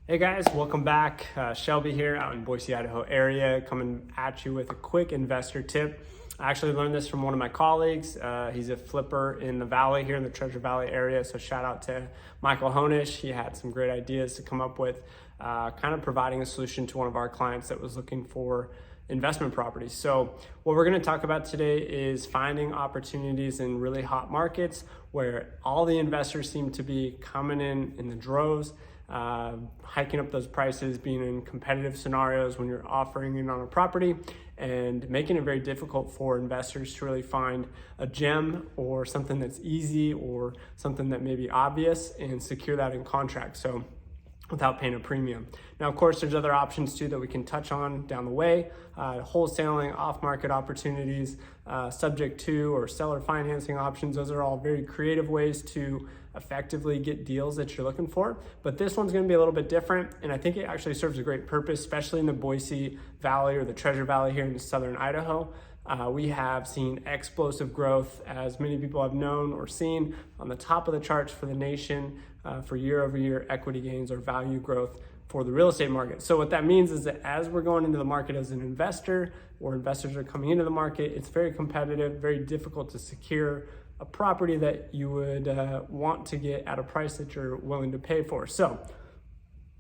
Hey guys, welcome back. Shelby here out in Boise, Idaho area, coming at you with a quick investor tip. I actually learned this from one of my colleagues. He's a flipper in the valley here in the Treasure Valley area. So shout out to Michael Honish. He had some great ideas to come up with, kind of providing a solution to one of our clients that was looking for investment properties. So what we're going to talk about today is finding opportunities in really hot markets where all the investors seem to be coming in the droves. Hiking up those prices, being in competitive scenarios when you're offering in on a property, and making it very difficult for investors to really find a gem or something that's easy or something that may be obvious and secure that in contract. So without paying a premium. Now, of course, there's other options too that we can touch on down the way. Wholesaling, off-market opportunities, subject to or seller financing options. Those are all very creative ways to effectively get deals that you're looking for. But this one's gonna be a little bit different, and I think it actually serves a great purpose, especially in the Boise Valley or the Treasure Valley here in southern Idaho. We have seen explosive growth, as many people have known or seen, on the top of the charts for the nation for year-over-year equity gains or value growth for the real estate market. So what that means is that as we're going into the market as an investor, or investors are coming into the market, it's very competitive, very difficult to secure a property that you would want to get at a price that you're willing to pay for. So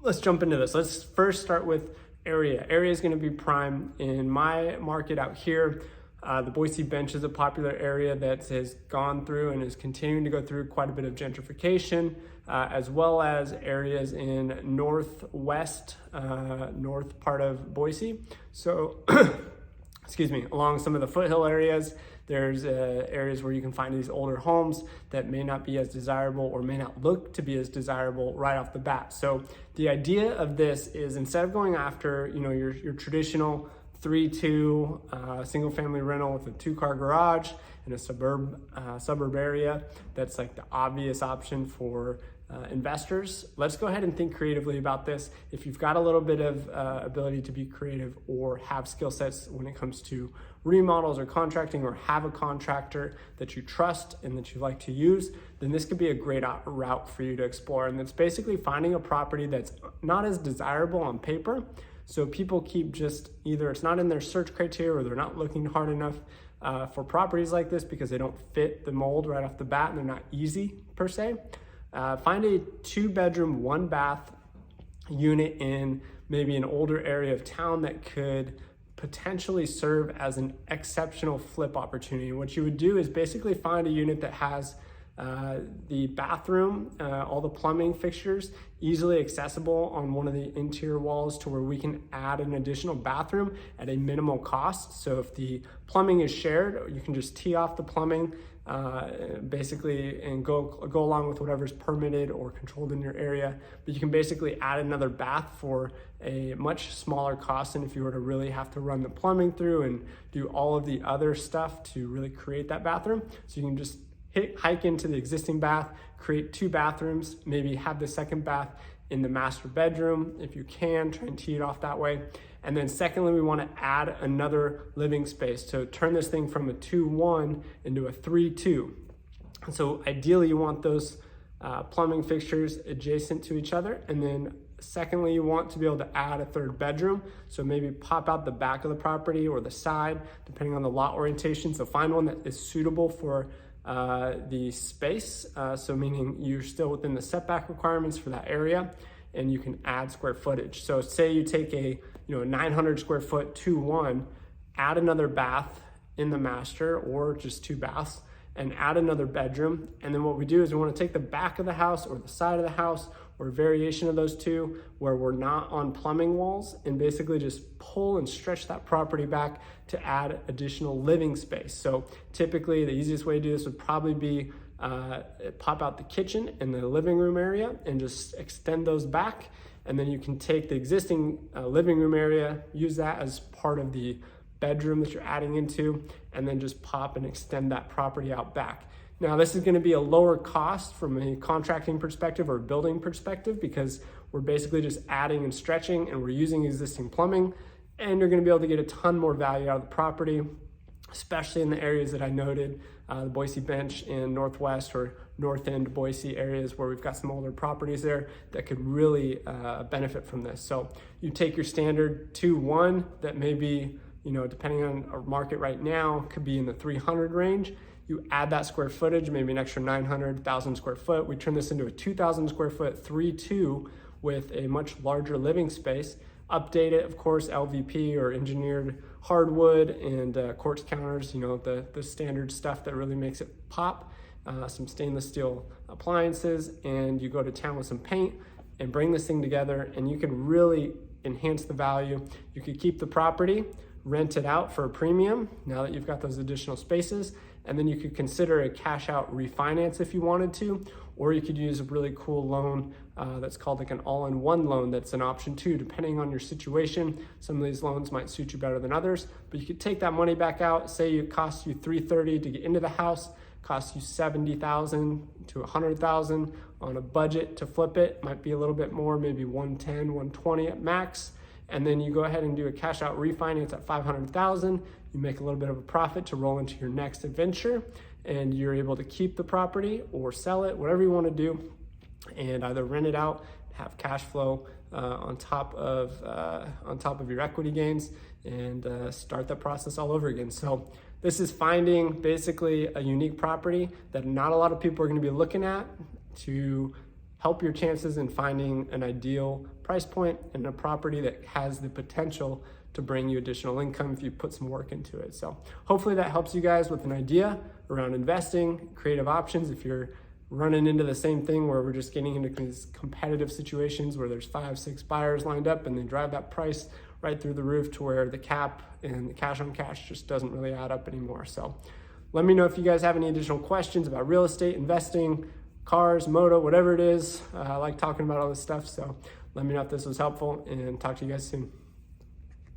let's jump into this. Let's first start with area. Area is going to be prime. In my market out here, the Boise Bench is a popular area that has gone through and is continuing to go through quite a bit of gentrification, as well as areas in northwest, north part of Boise. So, excuse me, along some of the foothill areas, there's areas where you can find these older homes that may not be as desirable or may not look to be as desirable right off the bat. So the idea of this is, instead of going after, your traditional 3-2 single family rental with a 2-car garage in a suburb area, that's like the obvious option for investors. Let's go ahead and think creatively about this. If you've got a little bit of ability to be creative or have skill sets when it comes to remodels or contracting, or have a contractor that you trust and that you like to use, then this could be a great route for you to explore. And it's basically finding a property that's not as desirable on paper. So people keep just either it's not in their search criteria, or they're not looking hard enough for properties like this because they don't fit the mold right off the bat and they're not easy per se. Find a 2-bedroom, 1-bath unit in maybe an older area of town that could potentially serve as an exceptional flip opportunity. What you would do is basically find a unit that has the bathroom, all the plumbing fixtures easily accessible on one of the interior walls, to where we can add an additional bathroom at a minimal cost. So if the plumbing is shared, you can just tee off the plumbing basically and go along with whatever's permitted or controlled in your area. But you can basically add another bath for a much smaller cost than if you were to really have to run the plumbing through and do all of the other stuff to really create that bathroom. So you can just hike into the existing bath, create 2 bathrooms, maybe have the second bath in the master bedroom. If you can, try and tee it off that way. And then secondly, we want to add another living space to turn this thing from a 2-1 into a 3-2. And so ideally you want those plumbing fixtures adjacent to each other. And then secondly, you want to be able to add a 3rd bedroom. So maybe pop out the back of the property or the side, depending on the lot orientation. So find one that is suitable for the space, so meaning you're still within the setback requirements for that area, and you can add square footage. So say you take a 900 square foot 2-1, add another bath in the master, or just 2 baths, and add another bedroom. And then what we do is we want to take the back of the house or the side of the house, or a variation of those two, where we're not on plumbing walls, and basically just pull and stretch that property back to add additional living space. So typically the easiest way to do this would probably be pop out the kitchen and the living room area and just extend those back. And then you can take the existing living room area, use that as part of the bedroom that you're adding into, and then just pop and extend that property out back. Now, this is going to be a lower cost from a contracting perspective or building perspective, because we're basically just adding and stretching, and we're using existing plumbing, and you're going to be able to get a ton more value out of the property, especially in the areas that I noted the Boise Bench in Northwest or North End Boise areas where we've got some older properties there that could really benefit from this. So you take your standard 2-1 that maybe, depending on our market right now, could be in the 300 range. You add that square footage, maybe an extra 900,000 square foot. We turn this into a 2,000 square foot 3-2 with a much larger living space. Update it, of course, LVP or engineered hardwood and quartz counters, the standard stuff that really makes it pop. Some stainless steel appliances, and you go to town with some paint and bring this thing together, and you can really enhance the value. You could keep the property, rent it out for a premium now that you've got those additional spaces, and then you could consider a cash out refinance if you wanted to, or you could use a really cool loan that's called like an all-in-one loan. That's an option too, depending on your situation. Some of these loans might suit you better than others, but you could take that money back out. Say it costs you $330,000 to get into the house, costs you $70,000 to $100,000 on a budget to flip it. Might be a little bit more, maybe $110,000, $120,000 at max. And then you go ahead and do a cash out refinance at $500,000. You make a little bit of a profit to roll into your next adventure, and you're able to keep the property or sell it, whatever you want to do, and either rent it out, have cash flow on top of your equity gains, and start the process all over again. So this is finding basically a unique property that not a lot of people are going to be looking at to help your chances in finding an ideal price point and a property that has the potential to bring you additional income if you put some work into it. So hopefully that helps you guys with an idea around investing, creative options. If you're running into the same thing where we're just getting into these competitive situations where there's 5-6 buyers lined up and they drive that price right through the roof to where the cap and the cash on cash just doesn't really add up anymore. So let me know if you guys have any additional questions about real estate, investing, cars, moto, whatever it is. I like talking about all this stuff. So let me know if this was helpful, and talk to you guys soon.